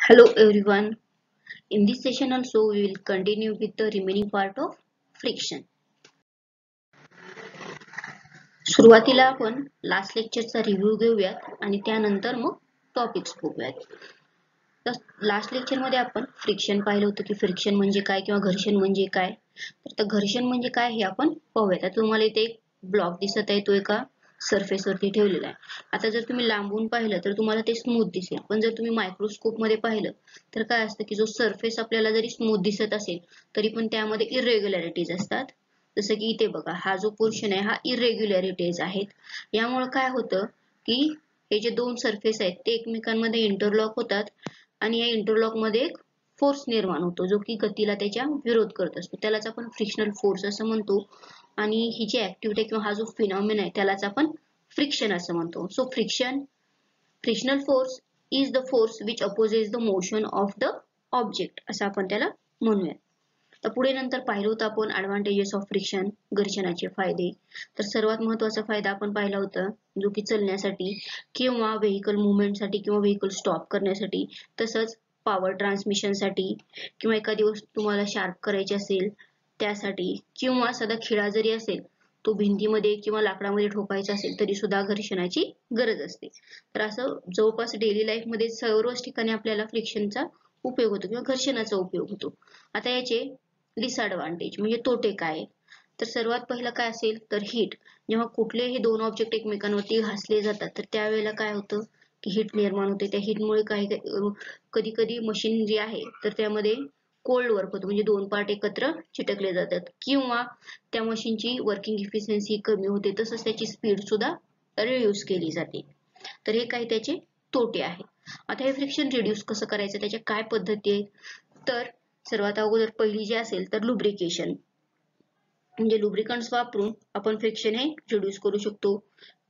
Hello everyone. In this session also we will continue with the remaining part of friction. सुरुवातीला आपण last लेक्चरचा review घेऊयात आणि त्यानंतर मग टॉपिक्स बघूयात. तर लास्ट लेक्चर मध्ये आपण फ्रिक्शन पाहिलं होतं की फ्रिक्शन म्हणजे काय किंवा घर्षण म्हणजे काय. तर घर्षण म्हणजे काय हे आपण पाहूयात. आता तुम्हाला इथे एक ब्लॉक दिसत आहे, तो एका सरफेस वरती ठेवलेला आहे. आता जर तुम्ही लांबून पाहिलं तर तुम्हाला ते स्मूथ दिसेल, पण जर तुम्ही मायक्रोस्कोप मध्ये पाहिलं तर काय असतं की जो सरफेस आपल्याला जरी स्मूथ दिसत असेल तरी पण त्यामध्ये इरेग्युलॅरिटीज असतात. जसं की इथे बघा, हा जो पोर्शन आहे हा इरेग्युलॅरिटीज आहेत. यामुळे काय होतं की हे जे दोन सरफेस आहेत ते एकमेकांमध्ये इंटरलॉक होतात आणि या इंटरलॉक मध्ये एक फोर्स निर्माण होतो जो की गतीला त्याच्या विरोध करत असतो. त्यालाच आपण फ्रिक्शनल फोर्स असं म्हणतो. आणि ही जी ऍक्टिव्हिटी किंवा हा जो फिनॉमिना आहे त्यालाच आपण फ्रिक्शन असं म्हणतो. So frictional force is the force which opposes the motion of the object असं आपण त्याला म्हणूया. तर पुढे नंतर पाहिलं होतं आपण ऍडव्हान्टेजेस ऑफ फ्रिक्शन, घर्षणाचे फायदे. तर सर्वात महत्वाचा फायदा आपण पाहिला होता जो की चालण्यासाठी किंवा व्हेइकल मुवमेंटसाठी किंवा व्हेइकल स्टॉप करण्यासाठी, तसंच पॉवर ट्रान्समिशनसाठी किंवा एखादी वस्तू तुम्हाला शार्प करायची असेल त्यासाठी, किंवा साधा खिळा जरी असेल तो भिंतीमध्ये किंवा लाकडामध्ये ठोकायचा असेल तरी सुद्धा घर्षणाची गरज असते. तर असं जवळपास डेली लाईफ मध्ये सर्वच ठिकाणी आपल्याला फ्रिक्शनचा उपयोग होतो किंवा घर्षणाचा उपयोग होतो. आता याचे डिसएडव्हान्टेज म्हणजे तोटे काय. तर सर्वात पहिलं काय असेल तर हीट. जेव्हा कुठलेही दोन ऑब्जेक्ट एकमेकांवरती घासले जातात तर त्यावेळेला काय होतं की हीट निर्माण होते. त्या हीटमुळे काही कधी कधी मशीन जी आहे तर त्यामध्ये कोल्ड वर्क होतो, म्हणजे दोन पार्ट एकत्र चिटकले जातात किंवा त्या मशीनची वर्किंग इफिशियन्सी कमी होते, तसंच त्याची स्पीड सुद्धा रिड्यूस केली जाते. तर हे काही त्याचे तोटे आहेत. आता हे फ्रिक्शन रिड्यूस कसं करायचं, त्याच्या काय पद्धती आहेत. तर सर्वात अगोदर पहिली जी असेल तर लुब्रिकेशन, म्हणजे लुब्रिकंट्स वापरून आपण फ्रिक्शन हे रिड्यूस करू शकतो.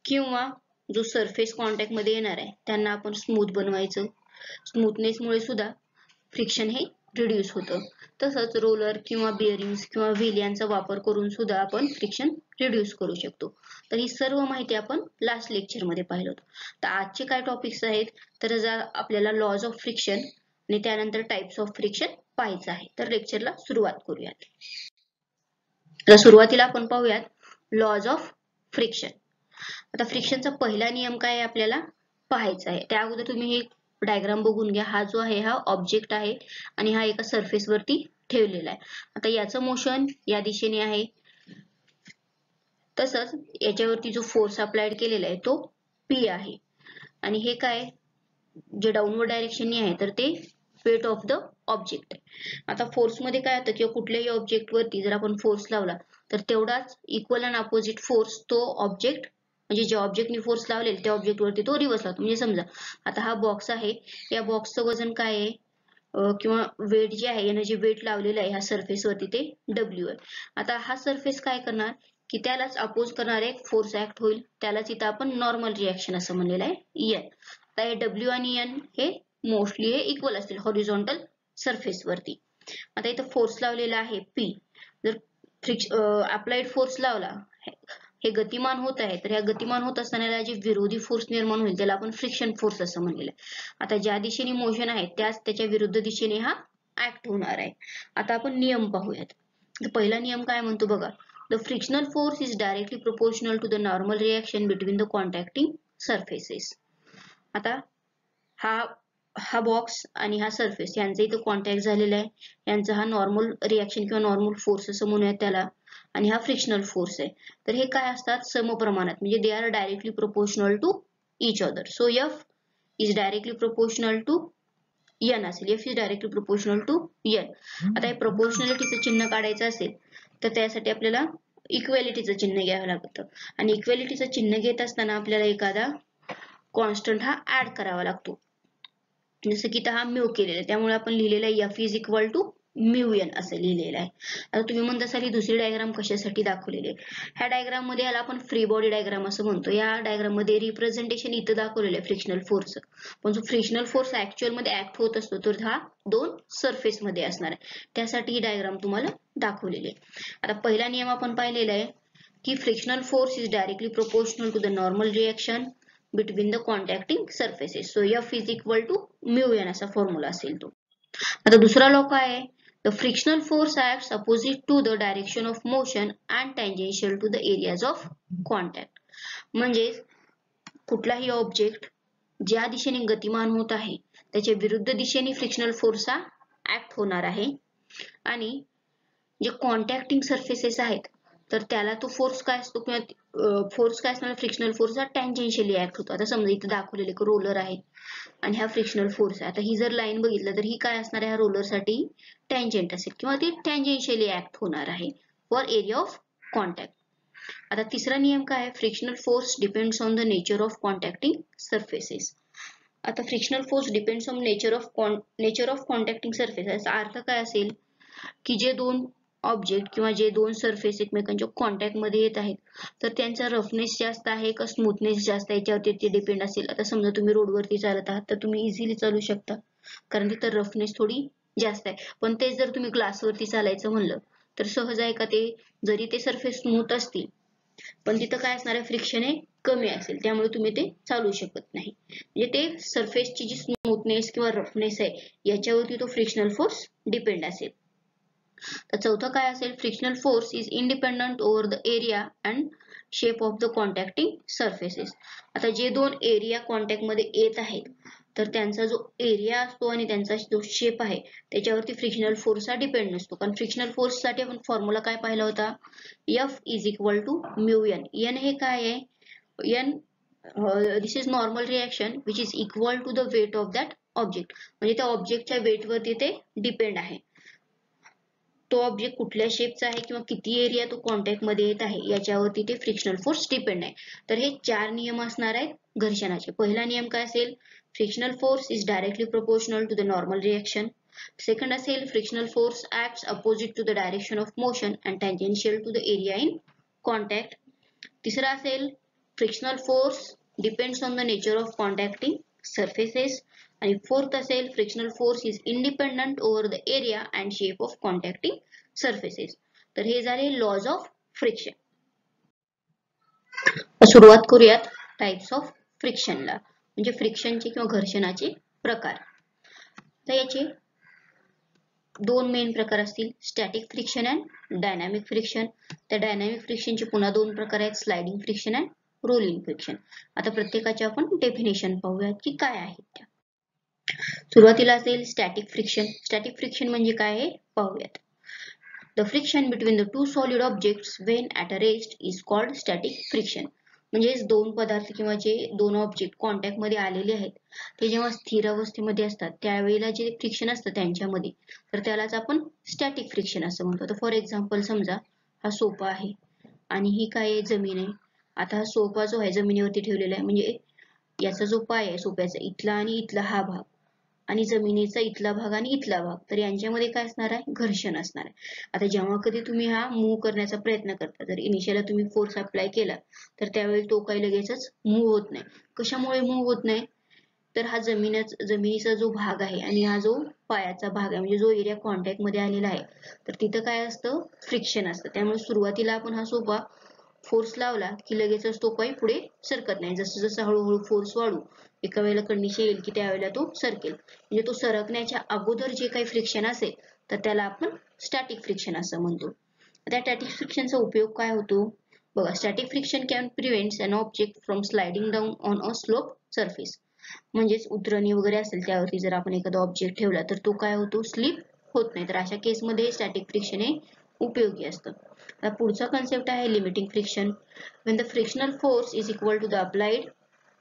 किंवा जो सरफेस कॉन्टॅक्ट मध्ये येणार आहे त्यांना आपण स्मूथ बनवायचं. स्मूथनेसमुळे सुद्धा फ्रिक्शन हे रिड्यूस होतं. तसंच रोलर किंवा बिअरिंग्स किंवा व्हील यांचा वापर करून सुद्धा आपण फ्रिक्शन रिड्यूस करू शकतो. तर ही सर्व माहिती आपण लास्ट लेक्चर मध्ये पाहिलं होतं. तर आजचे काय टॉपिक्स आहेत तर आपल्याला लॉज ऑफ फ्रिक्शन आणि त्यानंतर टाइप्स ऑफ फ्रिक्शन पाहायचं आहे. तर लेक्चरला सुरुवात करूयात. तर सुरुवातीला आपण पाहूयात लॉज ऑफ फ्रिक्शन. आता फ्रिक्शनचा पहिला नियम काय आहे आपल्याला पाहायचा आहे. त्या अगोदर तुम्ही हे डायग्राम बघून घ्या. हा जो आहे हा ऑब्जेक्ट आहे आणि हा एका सरफेस वरती ठेवलेला आहे. आता याचं मोशन या दिशेने आहे, तसंच याच्यावरती जो फोर्स अप्लाइड केलेला आहे तो P आहे. आणि हे काय जे डाऊनवर्ड डायरेक्शनने आहे तर ते वेट ऑफ द ऑब्जेक्ट आहे. आता फोर्स मध्ये काय होतं किंवा कुठल्याही ऑब्जेक्ट वरती जर आपण फोर्स लावला तर तेवढाच इक्वल अँड अपोजिट फोर्स तो ऑब्जेक्ट, म्हणजे जे ऑब्जेक्टने फोर्स लावलेल त्या ऑब्जेक्ट वरती तो रिव्हर्स लावतो. म्हणजे समजा आता हा बॉक्स आहे, या बॉक्सचं वजन काय आहे किंवा वेट जे आहे, याने जे वेट लावलेलं आहे ह्या सरफेस वरती ते W आहे. आता हा सरफेस काय करणार की त्यालाच अपोज करणारे एक फोर्स ऍक्ट होईल, त्यालाच इथं आपण नॉर्मल रिएक्शन असं म्हणलेलं आहे N. आता हे W आणि N हे मोस्टली हे इक्वल असतील हॉरिझॉन्टल सरफेस वरती. आता इथं फोर्स लावलेला आहे P. जर अप्लाइड फोर्स लावला, हे गतिमान होत आहे, तर ह्या गतिमान होत असताना जे विरोधी फोर्स निर्माण होईल त्याला आपण फ्रिक्शन फोर्स असं म्हणलेलं आहे. आता ज्या दिशेने मोशन आहे त्याच त्याच्या विरुद्ध दिशेने हा ऍक्ट होणार आहे. आता आपण नियम पाहूयात. पहिला नियम काय म्हणतो बघा, the frictional force is directly proportional to the normal reaction between the contacting surfaces. आता हा हा बॉक्स आणि हा सरफेस यांचा इथं कॉन्टॅक्ट झालेला आहे, यांचा हा नॉर्मल रिएक्शन किंवा नॉर्मल फोर्स असं म्हणूयात त्याला, आणि हा फ्रिक्शनल फोर्स आहे. तर हे काय असतात समप्रमाणात, म्हणजे they are directly proportional to each other. So F is directly proportional to N असेल. F is directly proportional to N. आता हे प्रोपोर्शनॅलिटीचं चिन्ह काढायचं असेल तर त्यासाठी आपल्याला इक्वॅलिटीचं चिन्ह घ्यावं लागतं. आणि इक्वॅलिटीचं चिन्ह घेत असताना आपल्याला एखादा कॉन्स्टंट हा ऍड करावा लागतो. जसं की हा म्यू केलेला आहे, त्यामुळे आपण लिहिलेलं आहे F is equal to mu N असं लिहिलेलं आहे. आता तुम्ही म्हणत असाल ही दुसरी डायग्राम कशासाठी दाखवलेली आहे. ह्या डायग्राम मध्ये याला आपण फ्री बॉडी डायग्राम असं म्हणतो. या डायग्राम मध्ये रिप्रेझेंटेशन इथं दाखवलेलं आहे फ्रिक्शनल फोर्स, पण जो फ्रिक्शनल फोर्स ऍक्च्युअल मध्ये ऍक्ट होत असतो तर हा दोन सरफेस मध्ये असणार आहे, त्यासाठी ही डायग्राम तुम्हाला दाखवलेली आहे. आता पहिला नियम आपण पाहिलेला आहे की frictional force is directly proportional to the normal reaction. Between the contacting surfaces. So F is equal to mu N असा फॉर्म्युला असेल तो. आता दुसरा लॉ काय आहे? The frictional force acts opposite to the direction of motion and tangential to the areas of contact. म्हणजे कुठलाही object ज्या दिशेने गतिमान होत आहे त्याच्या विरुद्ध दिशेने फ्रिक्शनल फोर्स हा ऍक्ट होणार आहे आणि जे कॉन्टॅक्टिंग सरफेसेस आहेत तर त्याला तो फोर्स काय असतो किंवा फोर्स काय असणार? फ्रिक्शनल फोर्स हा टँजेन्शियली ऍक्ट होतो. आता समजा इथे दाखवलेले एक रोलर आहे आणि हा फ्रिक्शनल फोर्स आहे. आता ही जर लाईन बघितलं तर ही काय असणार आहे? ह्या रोलर साठी टँजेंट असेल किंवा ती टँजेन्शियली ऍक्ट होणार आहे फॉर एरिया ऑफ कॉन्टॅक्ट. आता तिसरा नियम काय आहे? Frictional force depends on the nature of contacting surfaces. आता frictional force depends on nature of contacting surface. याचा अर्थ काय असेल की जे दोन ऑब्जेक्ट किंवा जे दोन सरफेस एकमेकांच्या कॉन्टॅक्ट मध्ये येत आहेत तर त्यांचा रफनेस जास्त आहे का स्मूथनेस जास्त आहे याच्यावरती ते डिपेंड असेल. आता समजा तुम्ही रोडवरती चालत आहात तर तुम्ही इझिली चालू शकता कारण तिथं रफनेस थोडी जास्त आहे. पण तेच जर तुम्ही ग्लासवरती चालायचं म्हणलं तर सहज आहे का ते? जरी ते सरफेस स्मूथ असतील पण तिथं काय असणार आहे? फ्रिक्शन हे कमी असेल त्यामुळे तुम्ही ते चालू शकत नाही. म्हणजे ते सरफेसची जी स्मूथनेस किंवा रफनेस आहे याच्यावरती तो फ्रिक्शनल फोर्स डिपेंड असेल. तर चौथा काय असेल? Frictional force is independent over the area and shape of the contacting surfaces. आता जे दोन एरिया कॉन्टॅक्ट मध्ये येत आहेत तर त्यांचा जो एरिया असतो आणि त्यांचा जो शेप आहे त्याच्यावरती फ्रिक्शनल फोर्स हा डिपेंड नसतो. कारण फ्रिक्शनल फोर्स साठी आपण फॉर्म्युला काय पाहिला होता? F is equal to mu N. N हे काय आहे? N this is normal reaction which is equal to the weight of that object. म्हणजे त्या ऑब्जेक्टच्या वेट वरती ते डिपेंड आहे. तो ऑब्जेक्ट कुठल्या शेपचा आहे किंवा किती एरिया तो कॉन्टॅक्ट मध्ये येत आहे याच्यावरती ते फ्रिक्शनल फोर्स डिपेंड आहे. तर हे चार नियम असणार आहेत घर्षणाचे. पहिला नियम काय असेल? Frictional force is directly proportional to the normal reaction. Second असेल frictional force acts opposite to the direction of motion and tangential to the area in contact. तिसरा असेल frictional force depends on the nature of contacting surfaces. आणि fourth असेल frictional force is independent over the area and shape of contacting surfaces. तर हे झाले lodge of friction. सुरुवात करूयात types of फ्रिक्शनला म्हणजे फ्रिक्शनचे किंवा घर्षणाचे प्रकार. तर याचे दोन मेन प्रकार असतील static friction and dynamic friction. त्या डायनॅमिक फ्रिक्शनचे पुन्हा दोन प्रकार आहेत sliding friction and rolling friction. आता प्रत्येकाचे आपण डेफिनेशन पाहूयात की काय आहेत त्या. सुरुवातीला असेल स्टॅटिक फ्रिक्शन. स्टॅटिक फ्रिक्शन म्हणजे काय हे पाहूयात. The friction between the two solid objects when at a rest is called static friction. म्हणजे दोन पदार्थ किंवा जे दोन ऑब्जेक्ट कॉन्टॅक्ट मध्ये आलेले आहेत ते जेव्हा स्थिर अवस्थेमध्ये असतात त्यावेळेला जे फ्रिक्शन असतं त्यांच्यामध्ये तर त्यालाच आपण स्टॅटिक फ्रिक्शन असं म्हणतो. तर फॉर एक्झाम्पल समजा हा सोफा आहे आणि ही काय आहे? जमीन आहे. आता हा सोफा जो आहे जमिनीवरती ठेवलेला आहे म्हणजे याचा जो पाय आहे सोफ्याचा इथला आणि इथला हा भाग आणि जमिनीचा इथला भाग आणि इथला भाग तर यांच्यामध्ये काय असणार आहे? घर्षण असणार आहे. आता जेव्हा कधी तुम्ही हा मूव्ह करण्याचा प्रयत्न करता जर इनिशियली तुम्ही फोर्स अप्लाय केला तर त्यावेळी तो काही लगेचच मूव्ह होत नाही. कशामुळे मूव्ह होत नाही? तर हा जमिनीचा जो भाग आहे आणि हा जो पायाचा भाग आहे म्हणजे जो एरिया कॉन्टॅक्ट मध्ये आलेला आहे तर तिथं काय असतं? फ्रिक्शन असतं. त्यामुळे सुरुवातीला आपण हा सोफा फोर्स लावला की लगेचच तो काही पुढे सरकत नाही. जसं जसं हळूहळू फोर्स वाढू एका वेळेला कंडिशन येईल की त्यावेळेला तो सरकेल. म्हणजे तो सरकण्याच्या अगोदर जे काही फ्रिक्शन असेल तर त्याला आपण स्टॅटिक फ्रिक्शन असं म्हणतो. त्या स्टॅटिक फ्रिक्शनचा उपयोग काय होतो? बघा static friction can prevent an object from sliding down on a slope surface. म्हणजेच उतरणी वगैरे असेल त्यावरती जर आपण एखादा ऑब्जेक्ट ठेवला तर तो काय होतो? स्लिप होत नाही. तर अशा केसमध्ये स्टॅटिक फ्रिक्शन हे उपयोगी असतं. आता पुढचा कन्सेप्ट आहे limiting friction. When the frictional force is equal to the applied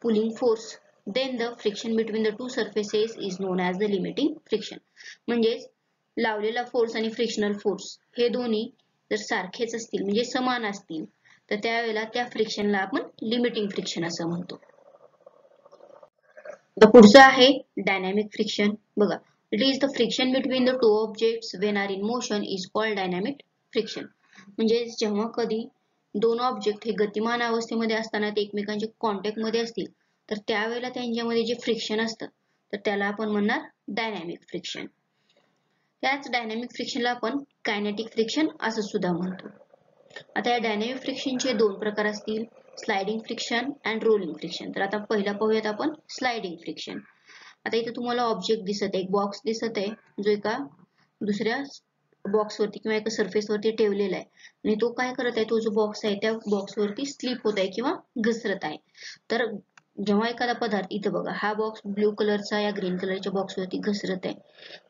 pulling force then the friction between the two surfaces is known as the limiting friction. म्हणजेच लावलेला फोर्स आणि फ्रिक्शनल फोर्स हे दोन्ही जर सारखेच असतील म्हणजे समान असतील तर त्यावेळेला त्या फ्रिक्शनला आपण लिमिटिंग फ्रिक्शन असं म्हणतो. पुढचं आहे डायनॅमिक फ्रिक्शन. बघा it is the friction between the two objects when are in motion is called dynamic friction. म्हणजे जेव्हा कधी दोन ऑब्जेक्ट हे गतिमान अवस्थेमध्ये असताना ते एकमेकांच्या कॉन्टॅक्ट मध्ये असतील तर त्यावेळेला त्यांच्यामध्ये जे फ्रिक्शन असतं तर त्याला आपण म्हणणार डायनॅमिक फ्रिक्शन. त्याच डायनॅमिक फ्रिक्शनला आपण कायनेटिक फ्रिक्शन असं सुद्धा म्हणतो. आता या डायनॅमिक फ्रिक्शनचे दोन प्रकार असतील sliding friction and rolling friction. तर आता पहिला पाहूयात आपण स्लायडिंग फ्रिक्शन. आता इथे तुम्हाला ऑब्जेक्ट दिसत आहे, एक बॉक्स दिसत आहे जो एका दुसऱ्या बॉक्सवरती किंवा एका सरफेसवरती ठेवलेला आहे आणि तो काय करत आहे, तो जो बॉक्स आहे त्या बॉक्सवरती स्लिप होत आहे किंवा घसरत आहे. तर जेव्हा एखादा पदार्थ, इथं बघा हा बॉक्स ब्ल्यू कलरचा या ग्रीन कलरच्या बॉक्सवरती घसरत आहे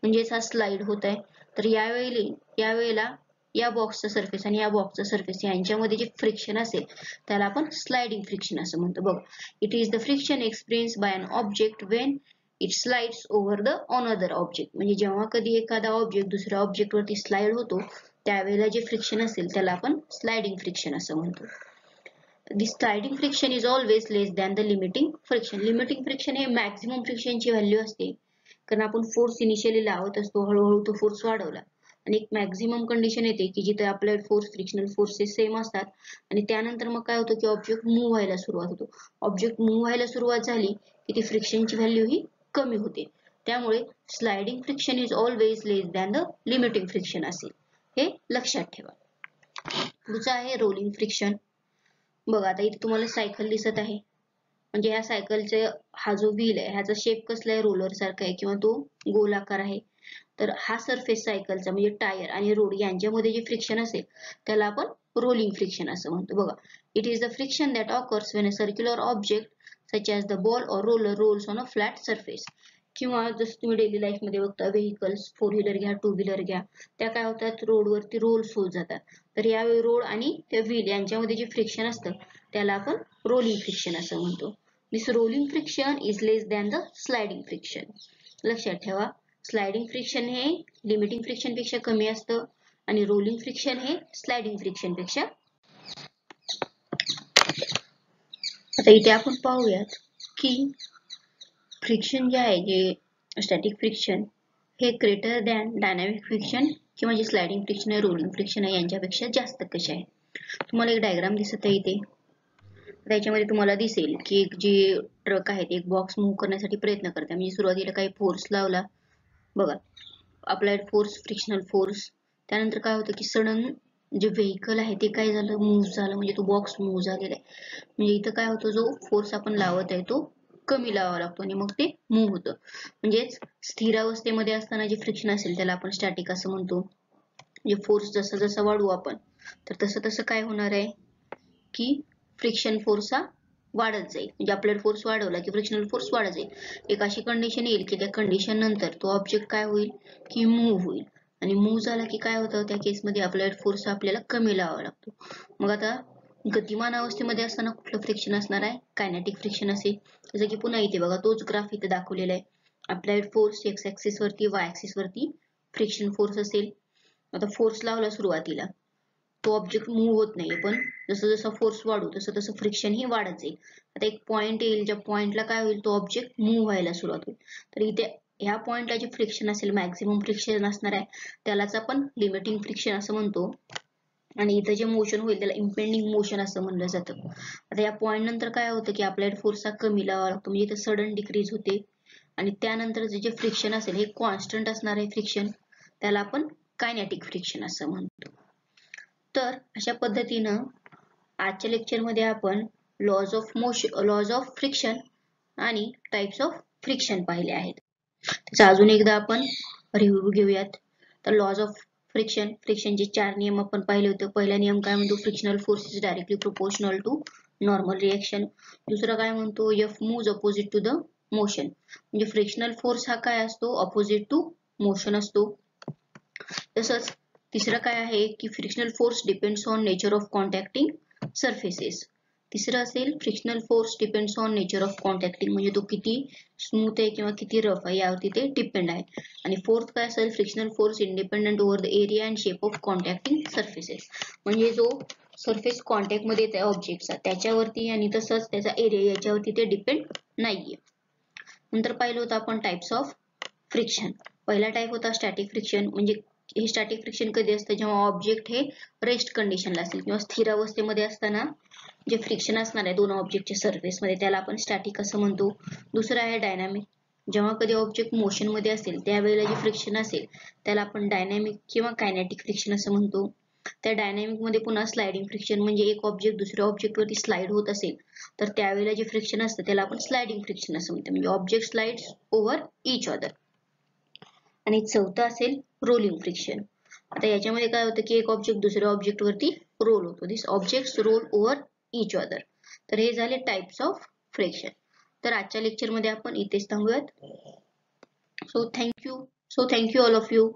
म्हणजेच हा स्लाइड होत आहे. तर यावेळेला या बॉक्सचा सरफेस आणि या बॉक्सचा सरफेस यांच्यामध्ये जे फ्रिक्शन असेल त्याला आपण स्लायडिंग फ्रिक्शन असं म्हणतो. बघ, it is the friction experience by an object when it slides over the another object. म्हणजे जेव्हा कधी एखादा ऑब्जेक्ट दुसऱ्या ऑब्जेक्ट वरती स्लाइड होतो त्यावेळेला जे फ्रिक्शन असेल त्याला आपण स्लायडिंग फ्रिक्शन असं म्हणतो. The sliding friction is always less than the limiting friction. Limiting friction हे मॅक्झिमम फ्रिक्शनची व्हॅल्यू असते, कारण आपण फोर्स इनिशियली लावत असतो, हळूहळू तो फोर्स वाढवला आणि एक मॅक्झिमम कंडिशन येते की जिथे applied force frictional forces same असतात आणि त्यानंतर मग काय होतं की ऑब्जेक्ट मूव्ह व्हायला सुरुवात होतो. ऑब्जेक्ट मूव्ह व्हायला सुरुवात झाली की ती फ्रिक्शनची व्हॅल्यू ही कमी होते. त्यामुळे sliding friction is always less than the limiting friction असेल, हे लक्षात ठेवा. पुढचं आहे रोलिंग फ्रिक्शन. बघा, आता इथे तुम्हाला सायकल दिसत आहे, म्हणजे ह्या सायकलचे हा जो व्हील आहे ह्याचा शेप कसला आहे, रोलर सारखा आहे किंवा तो गोलाकार आहे. तर हा सरफेस सायकलचा म्हणजे टायर आणि रोड यांच्यामध्ये जे फ्रिक्शन असेल त्याला आपण रोलिंग फ्रिक्शन असं म्हणतो. बघा, it is the friction that occurs when a circular object such as the ball or roller rolls on a flat surface. किंवा जसं तुम्ही डेली लाईफ मध्ये बघता, व्हेकल्स, 4 व्हीलर घ्या, 2 व्हीलर घ्या, त्या काय होतात, रोडवरती रोल्स होत जातात. तर यावेळी रोड आणि त्या व्हील यांच्यामध्ये जे फ्रिक्शन असतं त्याला आपण रोलिंग फ्रिक्शन असं म्हणतो. This rolling friction is less than the sliding friction. लक्षात ठेवा, स्लायडिंग फ्रिक्शन हे लिमिटिंग फ्रिक्शन पेक्षा कमी असतं आणि रोलिंग फ्रिक्शन हे स्लायडिंग फ्रिक्शन पेक्षा. आता इथे आपण पाहूयात की फ्रिक्शन जे आहे, जे स्टॅटिक फ्रिक्शन हे ग्रेटर दॅन डायनामिक फ्रिक्शन किंवा जे स्लायडिंग फ्रिक्शन आहे, रोलिंग फ्रिक्शन आहे यांच्यापेक्षा जास्त कसे आहे. तुम्हाला एक डायग्राम दिसत आहे इथे, त्याच्यामध्ये तुम्हाला दिसेल की एक जे ट्रक आहे एक बॉक्स मूव्ह करण्यासाठी प्रयत्न करते, म्हणजे सुरुवातीला काही फोर्स लावला, बघा अप्लाइड फोर्स, फ्रिक्शनल फोर्स, त्यानंतर काय होतं की सडन जे व्हेकल आहे ते काय झालं, मूव्ह झालं, म्हणजे तो बॉक्स मूव्ह झालेला आहे. म्हणजे इथं काय होतं, जो फोर्स आपण लावत आहे तो कमी लावावा लागतो आणि मग ते मूव्ह होतं. म्हणजेच स्थिर अवस्थेमध्ये असताना जे फ्रिक्शन असेल त्याला आपण स्टॅटिक असं म्हणतो. म्हणजे फोर्स जसं जसं वाढवू आपण तर तसं तसं काय होणार आहे की फ्रिक्शन फोर्स हा वाढत जाईल. म्हणजे अप्लाइड फोर्स वाढवला की फ्रिक्शनल फोर्स वाढत जाईल. एक अशी कंडिशन येईल की त्या कंडिशन नंतर तो ऑब्जेक्ट काय होईल की मूव्ह होईल आणि मूव्ह झाला की काय होतं, त्या केसमध्ये अप्लाइड फोर्स आपल्याला कमी लावावा लागतो. मग आता गतिमान अवस्थेमध्ये असताना कुठलं फ्रिक्शन असणार आहे, कायनेटिक फ्रिक्शन असेल. जसं की पुन्हा इथे बघा तोच ग्राफ इथे दाखवलेला आहे. अप्लाइड फोर्स एक्स ऍक्सिस वरती, वाय ऍक्सिस वरती फ्रिक्शन फोर्स असेल. आता फोर्स लावला सुरुवातीला, तो ऑब्जेक्ट मूव्ह होत नाहीये, पण जसं जसं फोर्स वाढू तसं तसं फ्रिक्शन ही वाढत जाईल. आता एक पॉइंट येईल ज्या पॉइंटला काय होईल, तो ऑब्जेक्ट मूव्ह व्हायला सुरुवात होईल. तर इथे ह्या पॉइंटला जे फ्रिक्शन असेल, मॅक्झिमम फ्रिक्शन असणार आहे, त्यालाच आपण लिमिटिंग फ्रिक्शन असं म्हणतो. आणि इथं जे मोशन होईल त्याला इम्पेंडिंग मोशन असं म्हणलं जातं. आता या पॉइंट नंतर काय होतं की अप्लाइड फोर्स हा कमी लावावा लागतो, म्हणजे इथं सडन डिक्रीज होते आणि त्यानंतर जे फ्रिक्शन असेल हे कॉन्स्टंट असणार आहे फ्रिक्शन, त्याला आपण कायनेटिक फ्रिक्शन असं म्हणतो. तर अशा पद्धतीनं आजच्या लेक्चरमध्ये आपण लॉज ऑफ फ्रिक्शन आणि टाइप्स ऑफ फ्रिक्शन पाहिले आहेत. त्याचा अजून एकदा आपण रिव्ह्यू घेऊयात. तर लॉज ऑफ फ्रिक्शनचे 4 नियम आपण पाहिले होते. पहिला नियम काय म्हणतो, frictional force is directly proportional to normal reaction. दुसरा काय म्हणतो, F moves opposite to the motion. म्हणजे फ्रिक्शनल फोर्स हा काय असतो, अपोजिट टू मोशन असतो. तसंच तिसरं काय आहे की frictional force depends on nature of contacting surfaces. तिसरं असेल frictional force depends on nature of contacting, म्हणजे तो किती स्मूथ आहे किंवा किती रफ आहे यावरती ते डिपेंड आहे. आणि फोर्थ काय असेल, frictional force independent over the area and shape of contacting surfaces. म्हणजे जो सरफेस कॉन्टॅक्ट मध्ये येत आहे ऑब्जेक्टचा त्याच्यावरती आणि तसंच त्याचा एरिया याच्यावरती ते डिपेंड नाहीये. नंतर पाहिलं होतं आपण टाइप्स ऑफ फ्रिक्शन. पहिला टाइप होता स्टॅटिक फ्रिक्शन. म्हणजे हे स्टॅटिक फ्रिक्शन कधी असतं, जेव्हा ऑब्जेक्ट हे रेस्ट कंडिशनला असेल किंवा स्थिर अवस्थेमध्ये असताना जे फ्रिक्शन असणार आहे दोन ऑब्जेक्टच्या सरफेसमध्ये त्याला आपण स्टॅटिक असं म्हणतो. दुसरं आहे डायनामिक. जेव्हा कधी ऑब्जेक्ट मोशन मध्ये असेल त्यावेळेला जे फ्रिक्शन असेल त्याला आपण डायनामिक किंवा कायनेटिक फ्रिक्शन असं म्हणतो. त्या डायनॅमिक मध्ये पुन्हा स्लायडिंग फ्रिक्शन म्हणजे एक ऑब्जेक्ट दुसऱ्या ऑब्जेक्ट वरती स्लाइड होत असेल तर त्यावेळेला जे फ्रिक्शन असतं त्याला आपण स्लायडिंग फ्रिक्शन असं म्हणतो, म्हणजे object slides over each other. आणि चौथं असेल रोलिंग फ्रिक्शन. आता याच्यामध्ये काय होतं की एक ऑब्जेक्ट दुसऱ्या ऑब्जेक्ट वरती रोल होतो. This objects roll over each other. तर हे झाले टाइप्स ऑफ फ्रिक्शन. तर आजच्या लेक्चर मध्ये आपण इथेच थांबूयात. So thank you all of you.